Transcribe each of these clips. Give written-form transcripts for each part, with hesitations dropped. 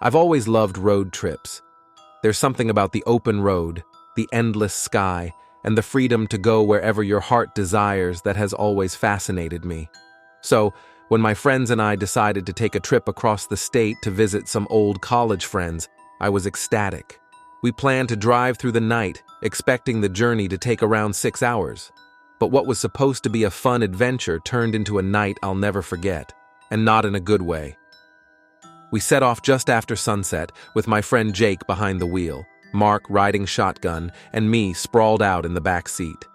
I've always loved road trips. There's something about the open road, the endless sky, and the freedom to go wherever your heart desires that has always fascinated me. So, when my friends and I decided to take a trip across the state to visit some old college friends, I was ecstatic. We planned to drive through the night, expecting the journey to take around 6 hours. But what was supposed to be a fun adventure turned into a night I'll never forget, and not in a good way. We set off just after sunset, with my friend Jake behind the wheel, Mark riding shotgun, and me sprawled out in the back seat.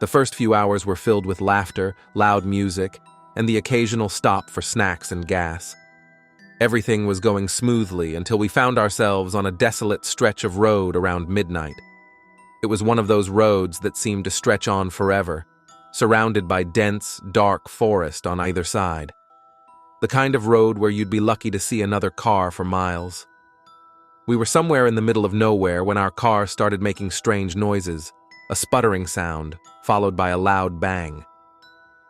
The first few hours were filled with laughter, loud music, and the occasional stop for snacks and gas. Everything was going smoothly until we found ourselves on a desolate stretch of road around midnight. It was one of those roads that seemed to stretch on forever, surrounded by dense, dark forest on either side. The kind of road where you'd be lucky to see another car for miles. We were somewhere in the middle of nowhere when our car started making strange noises, a sputtering sound, followed by a loud bang.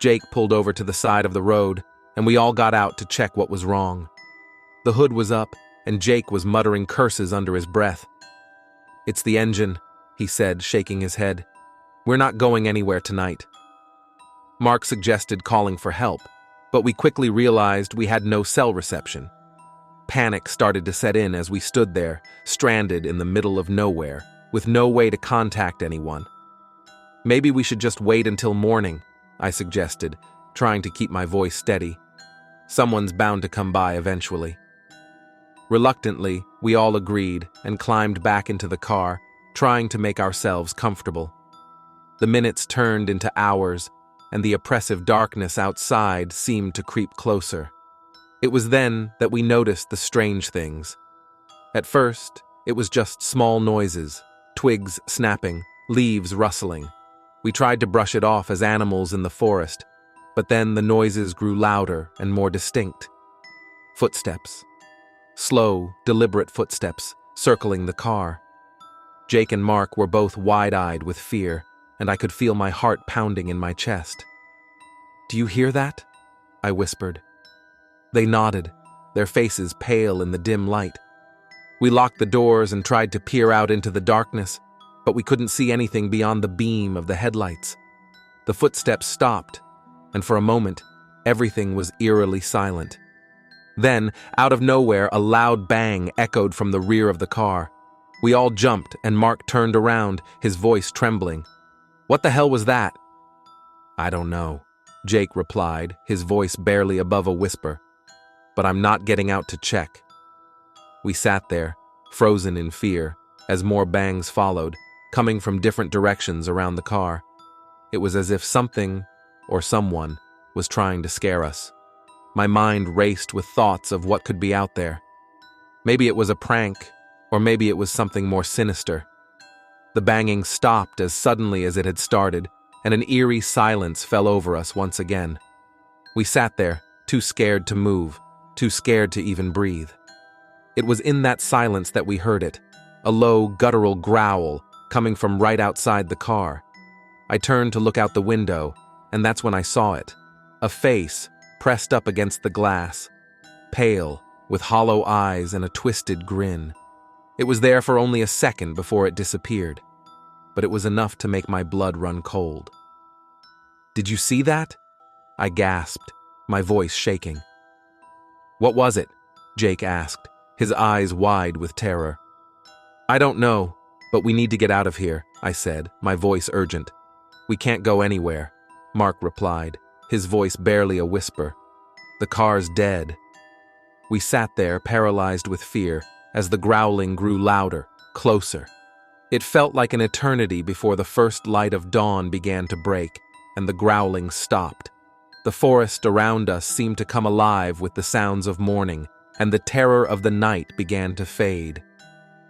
Jake pulled over to the side of the road, and we all got out to check what was wrong. The hood was up, and Jake was muttering curses under his breath. "It's the engine," he said, shaking his head. "We're not going anywhere tonight." Mark suggested calling for help, but we quickly realized we had no cell reception. Panic started to set in as we stood there, stranded in the middle of nowhere, with no way to contact anyone. "Maybe we should just wait until morning," I suggested, trying to keep my voice steady. "Someone's bound to come by eventually." Reluctantly, we all agreed and climbed back into the car, trying to make ourselves comfortable. The minutes turned into hours, and the oppressive darkness outside seemed to creep closer. It was then that we noticed the strange things. At first, it was just small noises, twigs snapping, leaves rustling. We tried to brush it off as animals in the forest, but then the noises grew louder and more distinct. Footsteps. Slow, deliberate footsteps, circling the car. Jake and Mark were both wide-eyed with fear, and I could feel my heart pounding in my chest. "Do you hear that?" I whispered. They nodded, their faces pale in the dim light. We locked the doors and tried to peer out into the darkness, but we couldn't see anything beyond the beam of the headlights. The footsteps stopped, and for a moment, everything was eerily silent. Then, out of nowhere, a loud bang echoed from the rear of the car. We all jumped, and Mark turned around, his voice trembling. "What the hell was that?" "I don't know," Jake replied, his voice barely above a whisper. "But I'm not getting out to check." We sat there, frozen in fear, as more bangs followed, coming from different directions around the car. It was as if something, or someone, was trying to scare us. My mind raced with thoughts of what could be out there. Maybe it was a prank, or maybe it was something more sinister. The banging stopped as suddenly as it had started, and an eerie silence fell over us once again. We sat there, too scared to move, too scared to even breathe. It was in that silence that we heard it, a low, guttural growl coming from right outside the car. I turned to look out the window, and that's when I saw it. A face, pressed up against the glass, pale, with hollow eyes and a twisted grin. It was there for only a second before it disappeared, but it was enough to make my blood run cold. "Did you see that?" I gasped, my voice shaking. "What was it?" Jake asked, his eyes wide with terror. "I don't know, but we need to get out of here," I said, my voice urgent. "We can't go anywhere," Mark replied, his voice barely a whisper. "The car's dead." We sat there, paralyzed with fear, as the growling grew louder, closer. It felt like an eternity before the first light of dawn began to break, and the growling stopped. The forest around us seemed to come alive with the sounds of morning, and the terror of the night began to fade.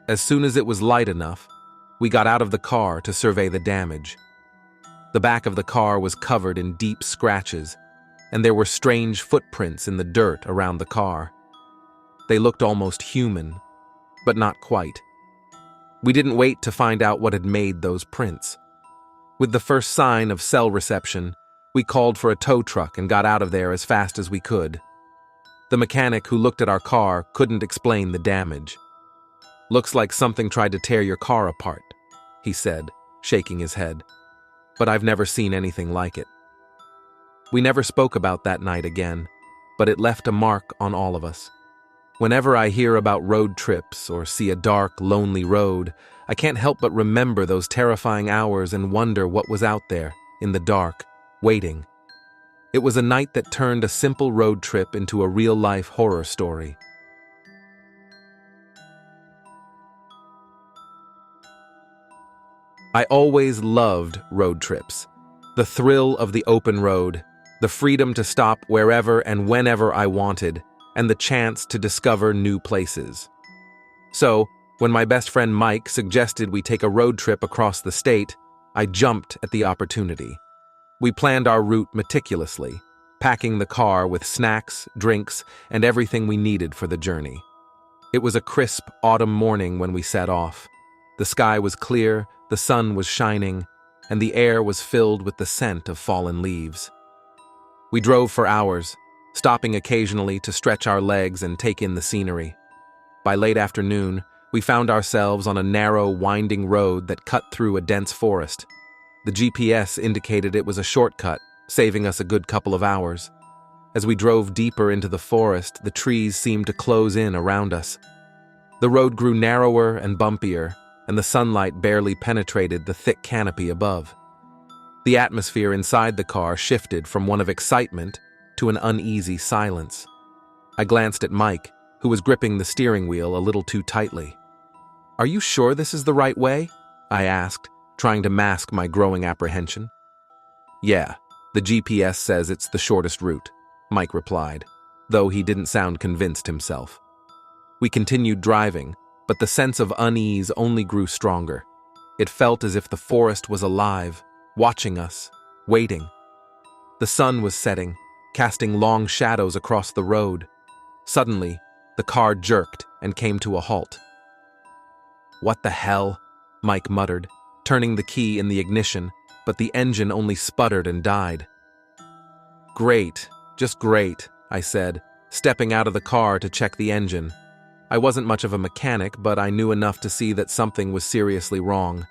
As soon as it was light enough, we got out of the car to survey the damage. The back of the car was covered in deep scratches, and there were strange footprints in the dirt around the car. They looked almost human, but not quite. We didn't wait to find out what had made those prints. With the first sign of cell reception, we called for a tow truck and got out of there as fast as we could. The mechanic who looked at our car couldn't explain the damage. "Looks like something tried to tear your car apart," he said, shaking his head. "But I've never seen anything like it." We never spoke about that night again, but it left a mark on all of us. Whenever I hear about road trips or see a dark, lonely road, I can't help but remember those terrifying hours and wonder what was out there, in the dark, waiting. It was a night that turned a simple road trip into a real-life horror story. I always loved road trips. The thrill of the open road, the freedom to stop wherever and whenever I wanted, and the chance to discover new places. So, when my best friend Mike suggested we take a road trip across the state, I jumped at the opportunity. We planned our route meticulously, packing the car with snacks, drinks, and everything we needed for the journey. It was a crisp autumn morning when we set off. The sky was clear, the sun was shining, and the air was filled with the scent of fallen leaves. We drove for hours, stopping occasionally to stretch our legs and take in the scenery. By late afternoon, we found ourselves on a narrow, winding road that cut through a dense forest. The GPS indicated it was a shortcut, saving us a good couple of hours. As we drove deeper into the forest, the trees seemed to close in around us. The road grew narrower and bumpier, and the sunlight barely penetrated the thick canopy above. The atmosphere inside the car shifted from one of excitement to an uneasy silence. I glanced at Mike, who was gripping the steering wheel a little too tightly. "Are you sure this is the right way?" I asked, trying to mask my growing apprehension. "Yeah, the GPS says it's the shortest route," Mike replied, though he didn't sound convinced himself. We continued driving, but the sense of unease only grew stronger. It felt as if the forest was alive, watching us, waiting. The sun was setting, casting long shadows across the road. Suddenly, the car jerked and came to a halt. "What the hell?" Mike muttered, turning the key in the ignition, but the engine only sputtered and died. "Great, just great," I said, stepping out of the car to check the engine. I wasn't much of a mechanic, but I knew enough to see that something was seriously wrong.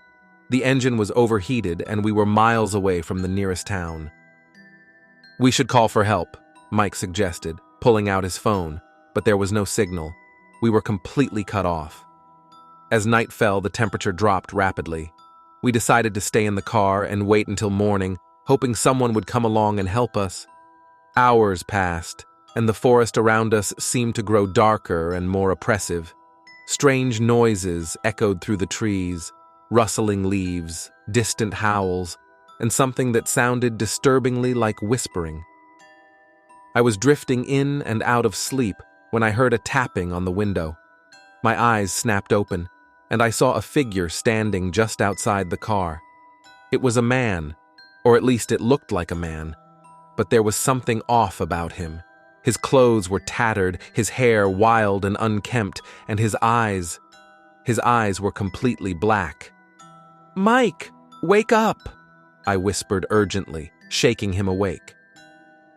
The engine was overheated and we were miles away from the nearest town. "We should call for help," Mike suggested, pulling out his phone, but there was no signal. We were completely cut off. As night fell, the temperature dropped rapidly. We decided to stay in the car and wait until morning, hoping someone would come along and help us. Hours passed, and the forest around us seemed to grow darker and more oppressive. Strange noises echoed through the trees, rustling leaves, distant howls, and something that sounded disturbingly like whispering. I was drifting in and out of sleep when I heard a tapping on the window. My eyes snapped open, and I saw a figure standing just outside the car. It was a man, or at least it looked like a man, but there was something off about him. His clothes were tattered, his hair wild and unkempt, and his eyes were completely black. "Mike, wake up!" I whispered urgently, shaking him awake.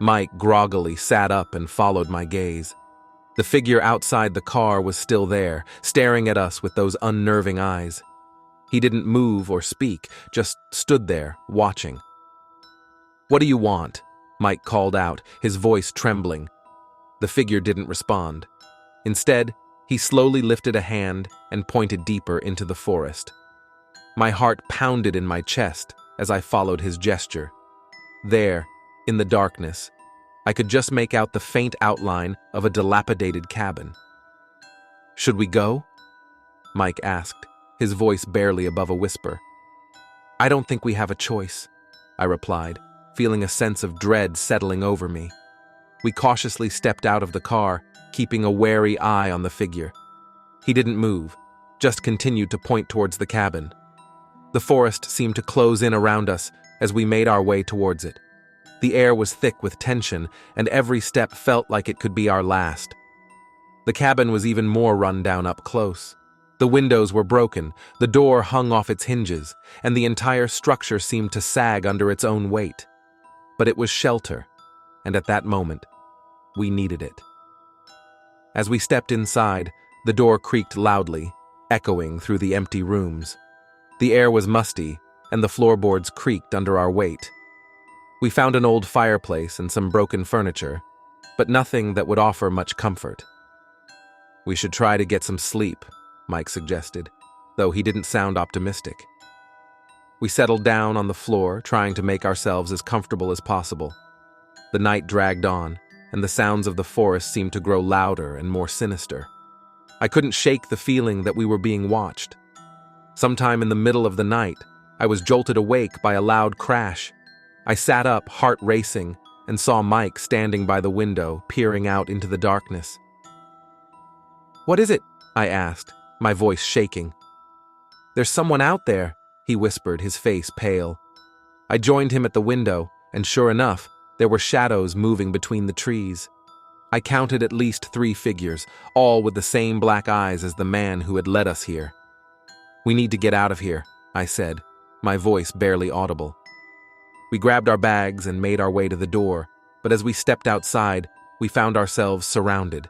Mike groggily sat up and followed my gaze. The figure outside the car was still there, staring at us with those unnerving eyes. He didn't move or speak, just stood there, watching. "What do you want?" Mike called out, his voice trembling. The figure didn't respond. Instead, he slowly lifted a hand and pointed deeper into the forest. My heart pounded in my chest as I followed his gesture. There, in the darkness, I could just make out the faint outline of a dilapidated cabin. "Should we go?" Mike asked, his voice barely above a whisper. "I don't think we have a choice," I replied, feeling a sense of dread settling over me. We cautiously stepped out of the car, keeping a wary eye on the figure. He didn't move, just continued to point towards the cabin. The forest seemed to close in around us as we made our way towards it. The air was thick with tension, and every step felt like it could be our last. The cabin was even more run down up close. The windows were broken, the door hung off its hinges, and the entire structure seemed to sag under its own weight. But it was shelter, and at that moment, we needed it. As we stepped inside, the door creaked loudly, echoing through the empty rooms. The air was musty, and the floorboards creaked under our weight. We found an old fireplace and some broken furniture, but nothing that would offer much comfort. "We should try to get some sleep," Mike suggested, though he didn't sound optimistic. We settled down on the floor, trying to make ourselves as comfortable as possible. The night dragged on, and the sounds of the forest seemed to grow louder and more sinister. I couldn't shake the feeling that we were being watched. Sometime in the middle of the night, I was jolted awake by a loud crash. I sat up, heart racing, and saw Mike standing by the window, peering out into the darkness. "What is it?" I asked, my voice shaking. "There's someone out there," he whispered, his face pale. I joined him at the window, and sure enough, there were shadows moving between the trees. I counted at least 3 figures, all with the same black eyes as the man who had led us here. "We need to get out of here," I said, my voice barely audible. We grabbed our bags and made our way to the door, but as we stepped outside, we found ourselves surrounded.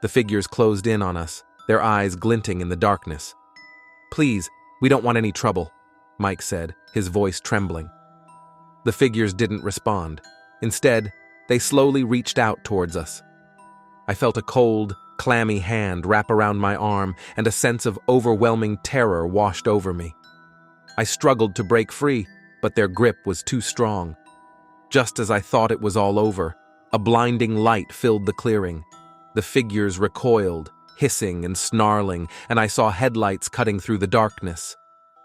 The figures closed in on us, their eyes glinting in the darkness. "Please, we don't want any trouble," Mike said, his voice trembling. The figures didn't respond. Instead, they slowly reached out towards us. I felt a cold, clammy hand wrap around my arm, and a sense of overwhelming terror washed over me. I struggled to break free, but their grip was too strong. Just as I thought it was all over, a blinding light filled the clearing. The figures recoiled, hissing and snarling, and I saw headlights cutting through the darkness.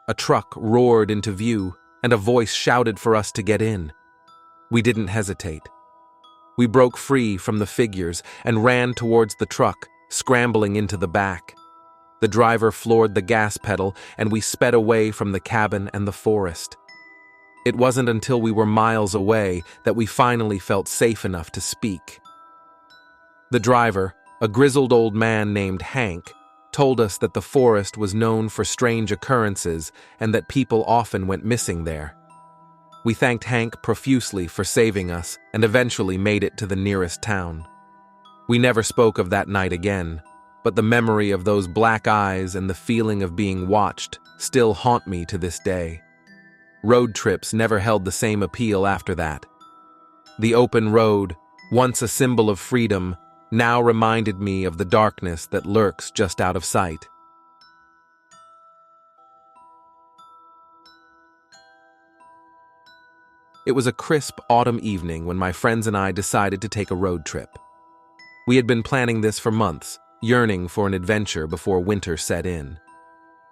A truck roared into view, and a voice shouted for us to get in. We didn't hesitate. We broke free from the figures and ran towards the truck, scrambling into the back. The driver floored the gas pedal, and we sped away from the cabin and the forest. It wasn't until we were miles away that we finally felt safe enough to speak. The driver, a grizzled old man named Hank, told us that the forest was known for strange occurrences and that people often went missing there. We thanked Hank profusely for saving us and eventually made it to the nearest town. We never spoke of that night again, but the memory of those black eyes and the feeling of being watched still haunt me to this day. Road trips never held the same appeal after that. The open road, once a symbol of freedom, now reminded me of the darkness that lurks just out of sight. It was a crisp autumn evening when my friends and I decided to take a road trip. We had been planning this for months, yearning for an adventure before winter set in.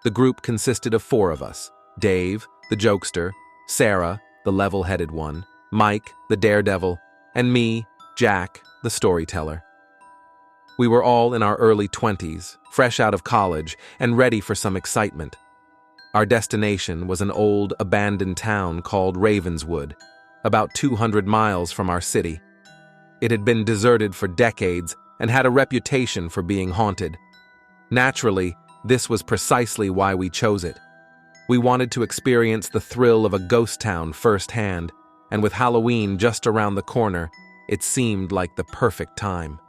The group consisted of 4 of us: Dave, the jokester, Sarah, the level-headed one, Mike, the daredevil, and me, Jack, the storyteller. We were all in our early 20s, fresh out of college, and ready for some excitement. Our destination was an old, abandoned town called Ravenswood, about 200 miles from our city. It had been deserted for decades and had a reputation for being haunted. Naturally, this was precisely why we chose it. We wanted to experience the thrill of a ghost town firsthand, and with Halloween just around the corner, it seemed like the perfect time.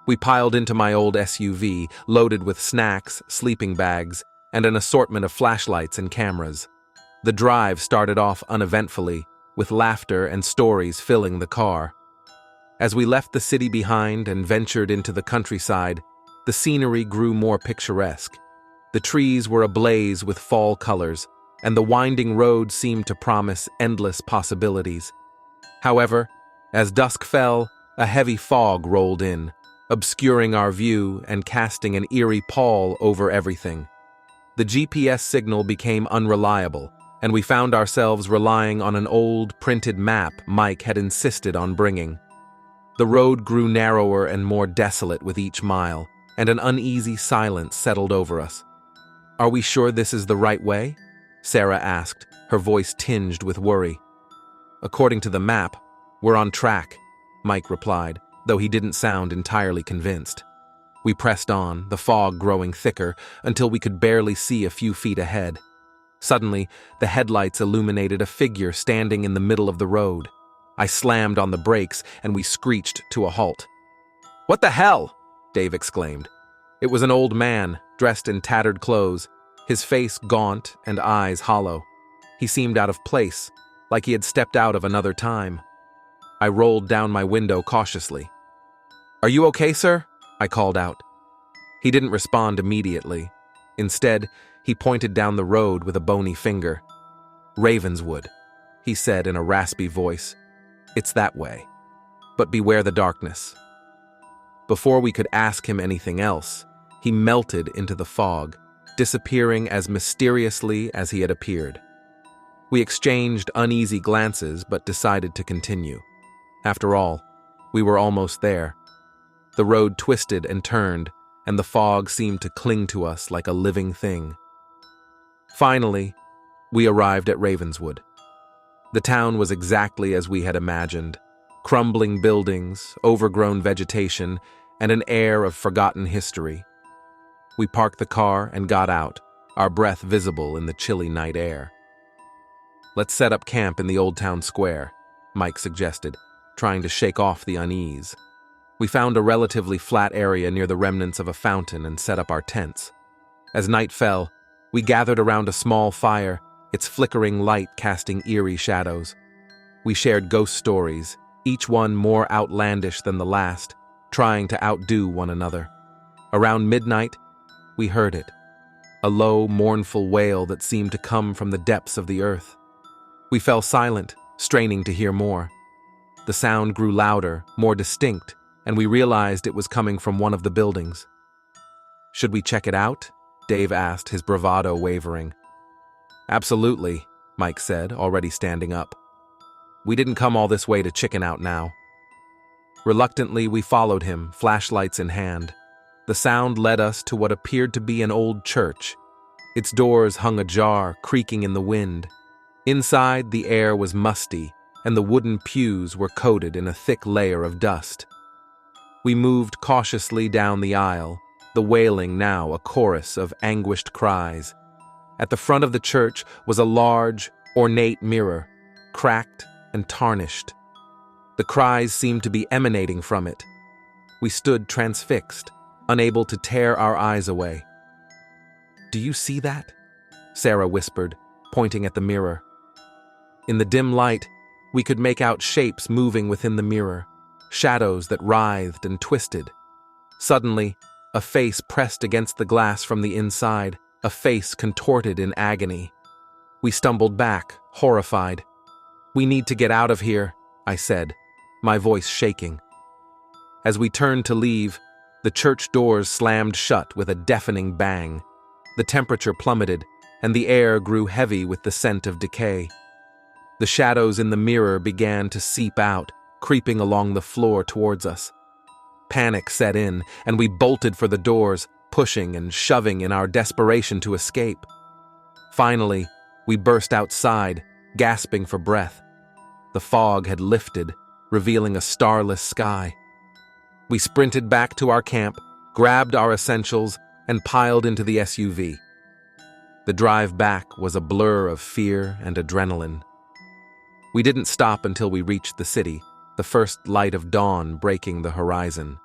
We piled into my old SUV, loaded with snacks, sleeping bags, and an assortment of flashlights and cameras. The drive started off uneventfully, with laughter and stories filling the car. As we left the city behind and ventured into the countryside, the scenery grew more picturesque. The trees were ablaze with fall colors, and the winding road seemed to promise endless possibilities. However, as dusk fell, a heavy fog rolled in, obscuring our view and casting an eerie pall over everything. The GPS signal became unreliable, and we found ourselves relying on an old printed map Mike had insisted on bringing. The road grew narrower and more desolate with each mile, and an uneasy silence settled over us. "Are we sure this is the right way?" Sarah asked, her voice tinged with worry. "According to the map, we're on track," Mike replied, though he didn't sound entirely convinced. We pressed on, the fog growing thicker, until we could barely see a few feet ahead. Suddenly, the headlights illuminated a figure standing in the middle of the road. I slammed on the brakes, and we screeched to a halt. "What the hell?" Dave exclaimed. It was an old man, dressed in tattered clothes, his face gaunt and eyes hollow. He seemed out of place, like he had stepped out of another time. I rolled down my window cautiously. "Are you okay, sir?" I called out. He didn't respond immediately. Instead, he pointed down the road with a bony finger. "Ravenswood," he said in a raspy voice. "It's that way. But beware the darkness." Before we could ask him anything else, he melted into the fog, disappearing as mysteriously as he had appeared. We exchanged uneasy glances but decided to continue. After all, we were almost there. The road twisted and turned, and the fog seemed to cling to us like a living thing. Finally, we arrived at Ravenswood. The town was exactly as we had imagined: crumbling buildings, overgrown vegetation, and an air of forgotten history. We parked the car and got out, our breath visible in the chilly night air. "Let's set up camp in the old town square," Mike suggested, trying to shake off the unease. We found a relatively flat area near the remnants of a fountain and set up our tents. As night fell, we gathered around a small fire, its flickering light casting eerie shadows. We shared ghost stories, each one more outlandish than the last, trying to outdo one another. Around midnight, we heard it, a low, mournful wail that seemed to come from the depths of the earth. We fell silent, straining to hear more. The sound grew louder, more distinct, and we realized it was coming from one of the buildings. "Should we check it out?" Dave asked, his bravado wavering. "Absolutely," Mike said, already standing up. "We didn't come all this way to chicken out now." Reluctantly, we followed him, flashlights in hand. The sound led us to what appeared to be an old church. Its doors hung ajar, creaking in the wind. Inside, the air was musty, and the wooden pews were coated in a thick layer of dust. We moved cautiously down the aisle, the wailing now a chorus of anguished cries. At the front of the church was a large, ornate mirror, cracked and tarnished. The cries seemed to be emanating from it. We stood transfixed, unable to tear our eyes away. "Do you see that?" Sarah whispered, pointing at the mirror. In the dim light, we could make out shapes moving within the mirror, shadows that writhed and twisted. Suddenly, a face pressed against the glass from the inside, a face contorted in agony. We stumbled back, horrified. "We need to get out of here," I said, my voice shaking. As we turned to leave, the church doors slammed shut with a deafening bang. The temperature plummeted, and the air grew heavy with the scent of decay. The shadows in the mirror began to seep out, creeping along the floor towards us. Panic set in, and we bolted for the doors, pushing and shoving in our desperation to escape. Finally, we burst outside, gasping for breath. The fog had lifted, revealing a starless sky. We sprinted back to our camp, grabbed our essentials, and piled into the SUV. The drive back was a blur of fear and adrenaline. We didn't stop until we reached the city, the first light of dawn breaking the horizon.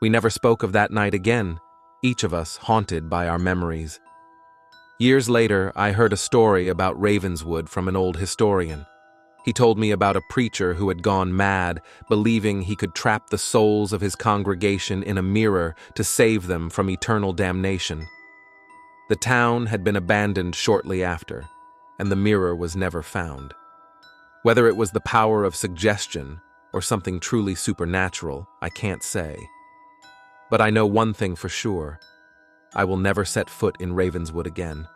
We never spoke of that night again, each of us haunted by our memories. Years later, I heard a story about Ravenswood from an old historian. He told me about a preacher who had gone mad, believing he could trap the souls of his congregation in a mirror to save them from eternal damnation. The town had been abandoned shortly after, and the mirror was never found. Whether it was the power of suggestion or something truly supernatural, I can't say. But I know one thing for sure: I will never set foot in Ravenswood again.